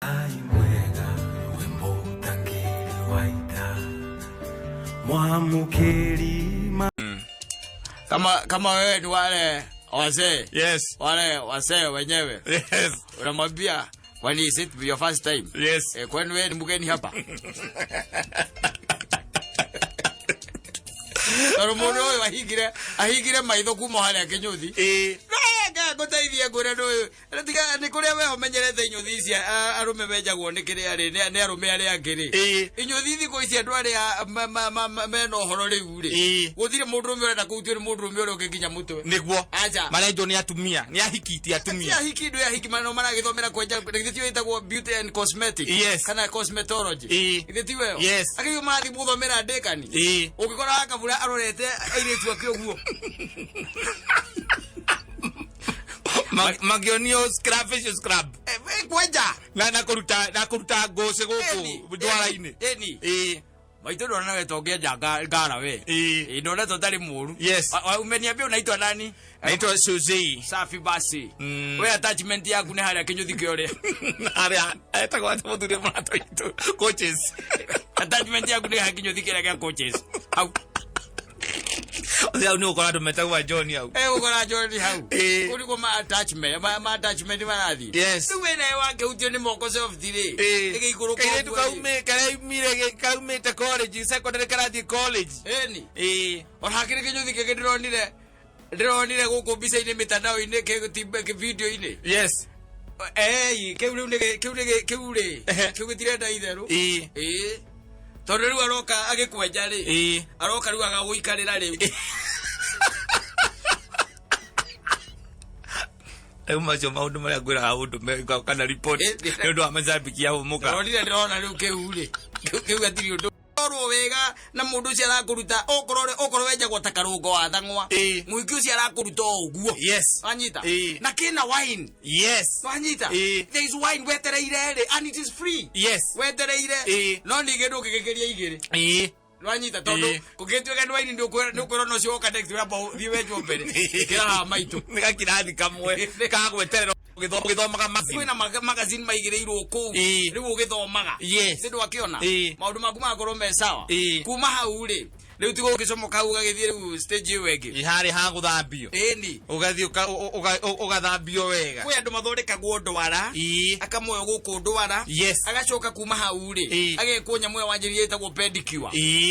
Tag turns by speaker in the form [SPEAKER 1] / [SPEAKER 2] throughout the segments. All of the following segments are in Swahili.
[SPEAKER 1] Aimwega wimbo tangiri waita Mwamukeri
[SPEAKER 2] Kama wewe ni wale wazee.
[SPEAKER 3] Yes.
[SPEAKER 2] Wale wazee wenyewe.
[SPEAKER 3] Yes.
[SPEAKER 2] Unamwambia when is it your first time?
[SPEAKER 3] Yes.
[SPEAKER 2] Kwani wewe ni mgeni hapa? Toromono ahigire maitho kuma hali kinyuthi. Gotaithia ngure ndu tiga ni kuria we homenyerete inyuthi cia arume bejagwo ni kiria ari ni arume ari angiri inyuthi thiku ici andu ari meno horo riu ri guthire mundu rume urenda kuutio ni mundu rume uri ukiginya mutwe
[SPEAKER 3] niguo
[SPEAKER 2] aja
[SPEAKER 3] marenjo ni atumia ni ahikiti atumia
[SPEAKER 2] ahiki ndu ahiki mano maragithomera kwenja ngithio itagwo beauty and cosmetic kana cosmetology ngithio yo akiyo mathi muthomera ndekani ukikora akabura arorete airetu akioguo
[SPEAKER 3] Magionio scrub.
[SPEAKER 2] Kwenja.
[SPEAKER 3] Na kuruta gose goko dwara-ini.
[SPEAKER 2] Maito ndo nawe tongea ngara we. Ndo na totali muru.
[SPEAKER 3] Yes.
[SPEAKER 2] Umeniambia unaitwa nani?
[SPEAKER 3] Naitwa Suzy.
[SPEAKER 2] Safi basi. We attachment yako ni hali ya kinyuthi kiore.
[SPEAKER 3] Aria etagwa atudure mwato itu. Coaches.
[SPEAKER 2] Attachment yako ni hali ya kinyuthi kiore coaches. Au
[SPEAKER 3] Oya uni ukora ndo metagwa John hau.
[SPEAKER 2] Ukora John hau. Uri ko ma attachment barathi.
[SPEAKER 3] Yes.
[SPEAKER 2] Tuwe na wake utio ni moko self delay.
[SPEAKER 3] Ege ikuru ko. Kare mire te college, secondary karathi college.
[SPEAKER 2] Eni. Hakire kinyuthi kege ndironire guku bisa ine mitandao ine ke video ine.
[SPEAKER 3] Yes.
[SPEAKER 2] Keure direnda itheru. Tondu riu aroka agikwenja ri aroka riu agaguikarira riu
[SPEAKER 3] macio maundu maria ngwira haundu meka kana report ndu amazambiki ya umuka
[SPEAKER 2] ronire ndirona riu kiu gatiri undu oro wega na mundu cia arakuruta okoro wenja gwa takarungo wa thangwa muiki ucio arakuruta uguo anyita na kina wine anyita there is wine wetereire ri and it is free wetereire no ni gindu kigekeria igiri Wanyita tondu kugitweka ndwaini ndio no cio ka next rabo thiwe mbere kira maitu
[SPEAKER 3] nika kirathi kamwe kagweterera githomaga
[SPEAKER 2] kwina magazine maigireirwo ku riu ugithomaga ndu akiona maundu maku magoro me sawa kuma hau ri riu tigo ugicomoka hau gagithie riu stage iyo wengi
[SPEAKER 3] ihari ha guthambio
[SPEAKER 2] eni
[SPEAKER 3] ugathi ugathambio wega
[SPEAKER 2] kwi andu mathondekagwo ndwara akamoyo guku ndwara agacoka kuma hau ri agekunya mwe wanjirie itagwo pedicure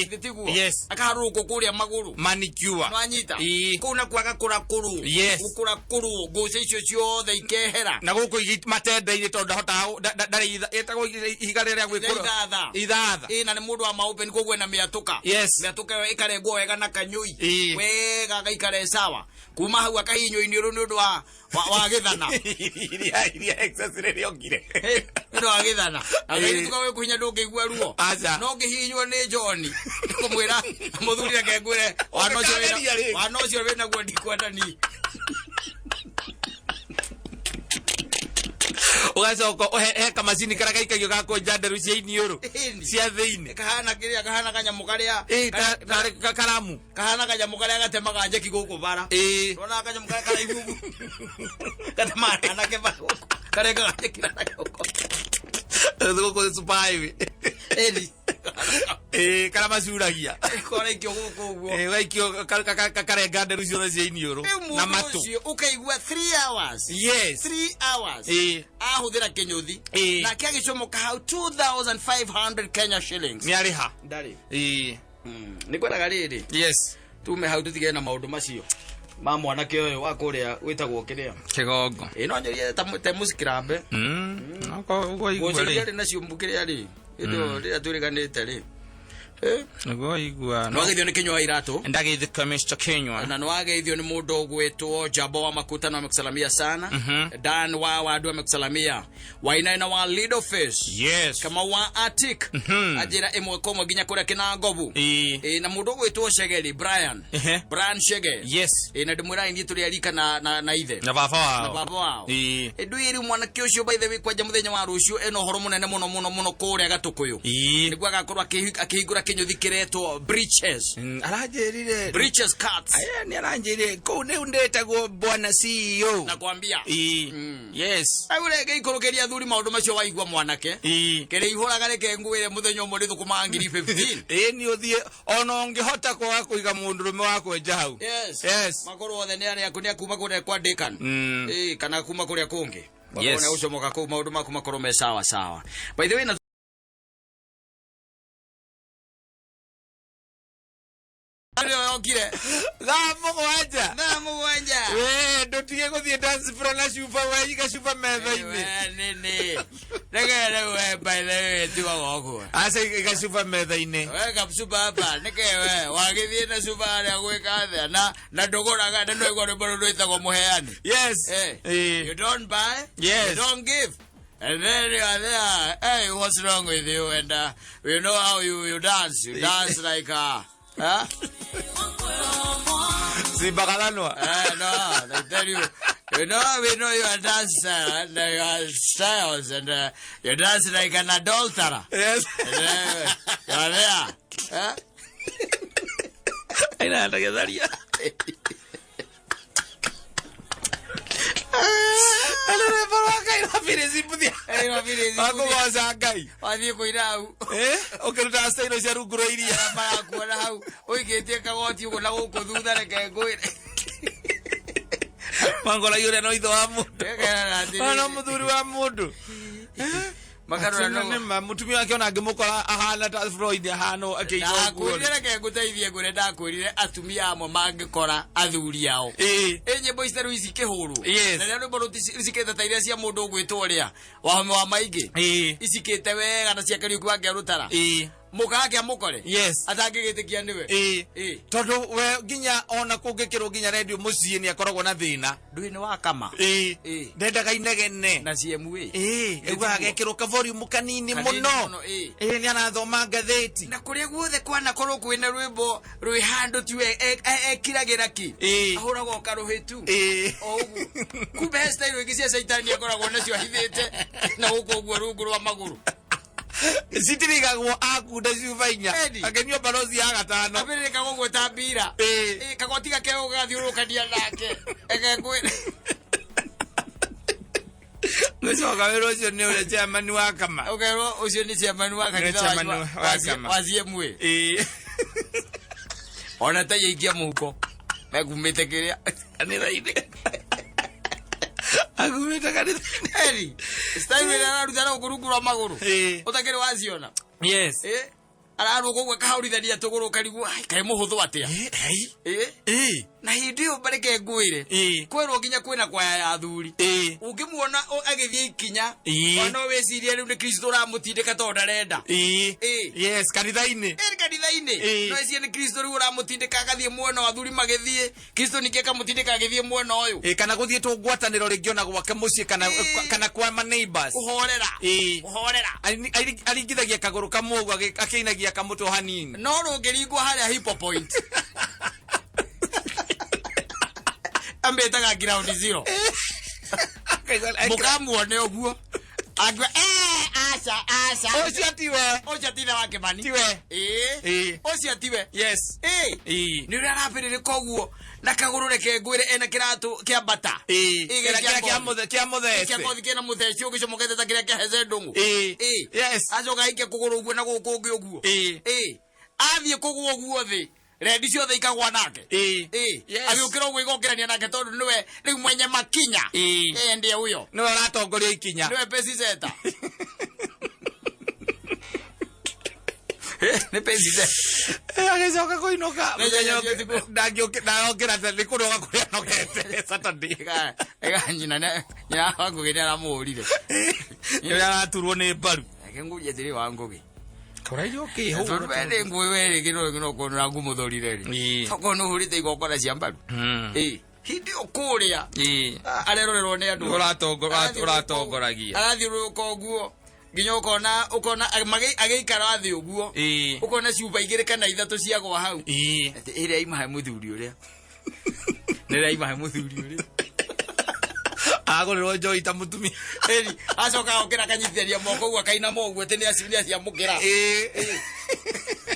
[SPEAKER 2] thitiguo akaharuko kuria maguru
[SPEAKER 3] manicure
[SPEAKER 2] nwanyita kuna kwaga kurakuru kurakuru goce icio ciothe ikehera
[SPEAKER 3] na guku matende-ini tondu hota ndari itagwo ihiga ria gwikura ithatha
[SPEAKER 2] na ni mundu wa maopen kogwe na miatuka miatuka ikarengwo wega na kanyui wega gaikare sawa kuma hau akahinywo-ini ru ni undu wa githana
[SPEAKER 3] iria excess ri ongire
[SPEAKER 2] ndu wa githana againi tukawe kuhinya ndungigua ruo no ngihinywo ni John kumwira muthuri akengwire wanocio wina guo ndikwendani
[SPEAKER 3] ugacoka he kamacini karia gaikagio gakonja nderu cia iniuru cia thiini
[SPEAKER 2] kahana kanyamu karia
[SPEAKER 3] karamu
[SPEAKER 2] kahana kanyamu karia gatemaga njeki guku bara rona kanyamu karia karaihu gatemaga na kebaro karenga njeki na guku
[SPEAKER 3] guku supai
[SPEAKER 2] eni
[SPEAKER 3] kana macuragia
[SPEAKER 2] kora ikio guku guo
[SPEAKER 3] gaikio karenga nderu ciothe cia iniuru na matu
[SPEAKER 2] ukaigua 3 hours 3 hours ahuthira kinyuthi na kiagicomoka hau 2500 Kenya shillings
[SPEAKER 3] ni ariha
[SPEAKER 2] ndari ni kwenda riri tume hau tutige na maundu macio ma mwanake uyu wa kuria witagwo kiria
[SPEAKER 3] kigongo
[SPEAKER 2] no nyorie ta musikirabe
[SPEAKER 3] ugo igwa
[SPEAKER 2] ri nacio mbukiria ri indo ria turiganite ri
[SPEAKER 3] ugo igwa
[SPEAKER 2] no githio ni kinywa irato
[SPEAKER 3] ndagithika Mr. Kenywa
[SPEAKER 2] na no ageithio ni mundu ugwitwo Jabo wa Makutano amekusalamia sana Dan wa wadu amekusalamia Wainaina wa Lido Fish kama wa Atik ajira imwe komo ginya kuria Kinangobu na mundu ugwitwo Shegeri Brian Shege na ndimwira ndi turi alika na ithe
[SPEAKER 3] na baba
[SPEAKER 2] wao ndwiri mwana kiucio by the way kwa muthenya wa rucio eno horo munene muno kuria Gatukuyu niguo agakorwo akihingura kinyuthi kiretwo breeches.
[SPEAKER 3] Aranjirire
[SPEAKER 2] Breeches cuts.
[SPEAKER 3] Ni aranjirire ko ne undetagwo bwana CEO.
[SPEAKER 2] Nakwambia.
[SPEAKER 3] Yes.
[SPEAKER 2] Aure geikorokeria thuri maundu macio waigwa mwanake. Kere ihuraga reke nguire muthenya umwe ri thukuma ngiri 15.
[SPEAKER 3] Ni uthie ona ungihota kwa kuiga mundurume wako nja hau.
[SPEAKER 2] Yes. Makoro othe ni aria kunia kuma kuria kwa Deacon. Kana kuma kuria kungi. Yes. Ona ucomoka ku maundu maku makoro me sawa sawa. By the way na okire na mugwanja
[SPEAKER 3] ndotige guthie dance floor na shufa wayiga shufa metha-ini
[SPEAKER 2] nene regere we by the way tiwa goku
[SPEAKER 3] asa iga shufa metha-ini
[SPEAKER 2] wega shufa hapa nikewe wagithie na shufa aria gwika thia na ndogoraga no igwa rwimbo rwitagwo muheani. Yes. You don't buy, you don't give. And then you are there, hey, what's wrong with you? And you know how you dance. You dance like huh?
[SPEAKER 3] Si bakalanwa.
[SPEAKER 2] No, they tell you, we know your dance and your styles, and you dance like an adulterer.
[SPEAKER 3] Yes.
[SPEAKER 2] You are there. Huh?
[SPEAKER 3] I know, Daria. Alore boroka ina firezi pudia.
[SPEAKER 2] Ina firezi pudia.
[SPEAKER 3] Ako waza ngai.
[SPEAKER 2] Wathie kuira hau.
[SPEAKER 3] Okiruta stailo cia rungu rwa iria.
[SPEAKER 2] Mara kuona hau. Oigetie kagoti ugo na guku thutha reke ngwire.
[SPEAKER 3] Mangola yure no itho wa mundu. Ana muthuri wa mundu.
[SPEAKER 2] Makarora no
[SPEAKER 3] mutumia wake ona ngimukora ahana ta Freud ahano akiigwa
[SPEAKER 2] guo reke nguteithie ngure ndakwirire atumia amwe mangikora athuri ao nyimbo iceru ici kihuru na rwimbo rutikite ta iria cia mundu gwitwo ria wa maingi icikite wega na cia kariuki wake rutara mukake amukore atangigitikia niwe
[SPEAKER 3] tondu we ginya ona kungikirwo ginya radio mucii ni akoragwo na thina
[SPEAKER 2] ndwini wa kama
[SPEAKER 3] ndendaga inegene
[SPEAKER 2] na CMU
[SPEAKER 3] egwa agekirwo ka volume kanini muno ni anathoma ngatheti
[SPEAKER 2] na kuria guothe kwana korwo kwina rwimbo rwi handu tiwe ekiragira ki ahuragwo karuhitu ogu kumbe style ingi cia saitani akoragwo nacio hithite na guko guo rungu rwa maguru
[SPEAKER 3] sitirigagwo akunda shufa inya agenio balozi ya gatano
[SPEAKER 2] abirika gwo tambira kagotiga keo gathiurukania nake egekwe
[SPEAKER 3] Ngeso kawero ucio ni ule chairman wa kama
[SPEAKER 2] ukero ucio ni chairman wa kama wazie mwe ona ta yikia muko megumite kiria ani raide
[SPEAKER 3] agumita kanitha
[SPEAKER 2] eri style ina rutana ukurugura maguru utakere waziona araru gogwe kahaurithania tuguru karigu kai muhuthu atia na hindio bareke ngwire kwerwo ginya kwina kwaya ya thuri ungimuona agithie ikinya ono wecirie riu ni Kristo ramutindika tonda renda
[SPEAKER 3] yes kanitha-ini
[SPEAKER 2] no ecie ni Kristo riu ramutindika agathie mwena wa thuri magithie Kristo nike kamutindika agithie mwena uyu
[SPEAKER 3] kana guthie tu ngwataniro ringiona gwake mucii kana kwa ma neighbors
[SPEAKER 2] uhorera
[SPEAKER 3] aringithagia kaguru kamwe akinagia kamuto hanini
[SPEAKER 2] no rungiringwo haria hipo point ambetaga ground zero mukamuone oguo agwa asa ocia tiwe wake mani
[SPEAKER 3] tiwe
[SPEAKER 2] ocia tiwe
[SPEAKER 3] yes
[SPEAKER 2] ni uri arapirire koguo na kaguru reke ngwire ena kiratu kia bata
[SPEAKER 3] kia muthece
[SPEAKER 2] kia kothi kena muthece ugicomokete ta kiria kia heze ndungu
[SPEAKER 3] yes
[SPEAKER 2] acoka ike kuguru uguo na guku ungi uguo athie kuguo uguo thi rendi ciothe ikagwa nake agiukira uguo igokirania nake tondu niwe riu mwenye makinya ndiye uyo
[SPEAKER 3] niwe aratongoria ikinya
[SPEAKER 2] niwe pesi zeta ne pesi zeta
[SPEAKER 3] agicoka kuinuka ndangĩokĩra tene kũrũga kũrĩa nogete Saturday
[SPEAKER 2] nyina wangu gĩnĩ aramũrire
[SPEAKER 3] nĩ araturwo nĩ mbaru
[SPEAKER 2] ngũria thĩrĩ wa ngũgĩ
[SPEAKER 3] koraire ũkĩhũra
[SPEAKER 2] wende ngũĩ werĩ gĩno kũnũra ngũmũthũrire rĩ tokorwo nĩ ũhũrĩte igongona cia mbaru hindi ũkũrĩa arerorerwo nĩ andũ
[SPEAKER 3] ũratongoragia
[SPEAKER 2] arathiũrũrũka ũguo nginya ukona ageikara thĩ ũguo ukona ciuba igĩrĩ kana ithatũ ciagwa hau ĩrĩa ima he mũthuri ũrĩa nĩrĩa ima he mũthuri ũrĩa
[SPEAKER 3] agũrĩrwo njoi ta mũtumia
[SPEAKER 2] acoka okĩra akanyitithania moko ũguo akainama ũguo atĩ nĩ aciamũkĩra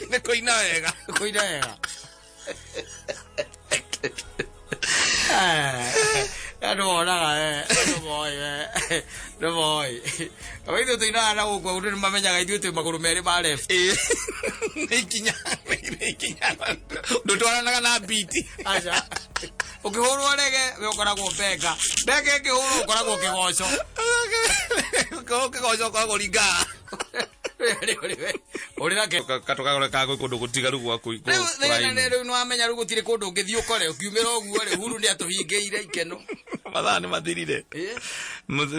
[SPEAKER 3] nä kå ina wega
[SPEAKER 2] kå ina wega andå monaga nä moä kawa ithuä tå inaga na gå kua nä mamenyaga ithuä twä magå rå merä ma
[SPEAKER 3] nä ikinya ndå twaranaga na biti
[SPEAKER 2] aca å kä hå rwo rege we å koragwo mbenga mbenga ä kä hå rwo å koragwo kä goco
[SPEAKER 3] kä goco koragwo ringaa
[SPEAKER 2] å rä nake
[SPEAKER 3] katå kagå kå ndå gå tigaru gwaku
[SPEAKER 2] rä u nä wamenya rä u gå tirä kå ndå å ngä thiä å kore å kiumä ra å guo rä huru nä atå hingä ire ikeno
[SPEAKER 3] mathaa nä mathirire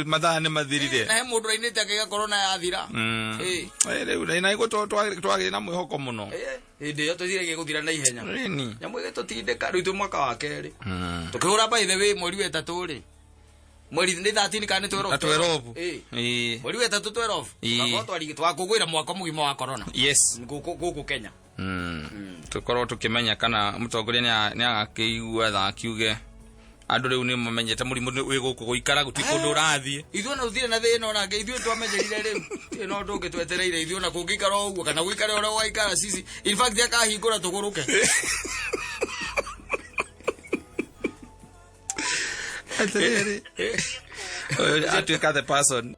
[SPEAKER 3] mathaa nä mathirire
[SPEAKER 2] na he må ndå rainä te akä korona yathira
[SPEAKER 3] rä u na igå twagä na mwä hoko må no
[SPEAKER 2] hä ndä ä yo tå thire gä gå thira na ihenya nyamå ä gä tå tindä ka rä u twä mwaka wa kerä tå kä hå ra baithe wä mweri wa ätatå rä mweri nä 13 kana nä 12 mweri wa ätatå 12 twakå ngwä ra mwaka må gima wa korona gå kå Kenya
[SPEAKER 3] tå korwo tå kä menya kana må tongoria nä agakä igua tha akiuge andå rä u nä mamenyete må rimå wä gå kå gå ikara gå ti kå ndå å rathiä
[SPEAKER 2] ithuä na tå thire na thä no nangä ithuä twamenyerire rä u no ndå ngä twetereire ithuä na kå ngä ikara å guo kana gå ikare å rä a gwaikara cici akahingå ra tå gå rå ke
[SPEAKER 3] atuä ka the person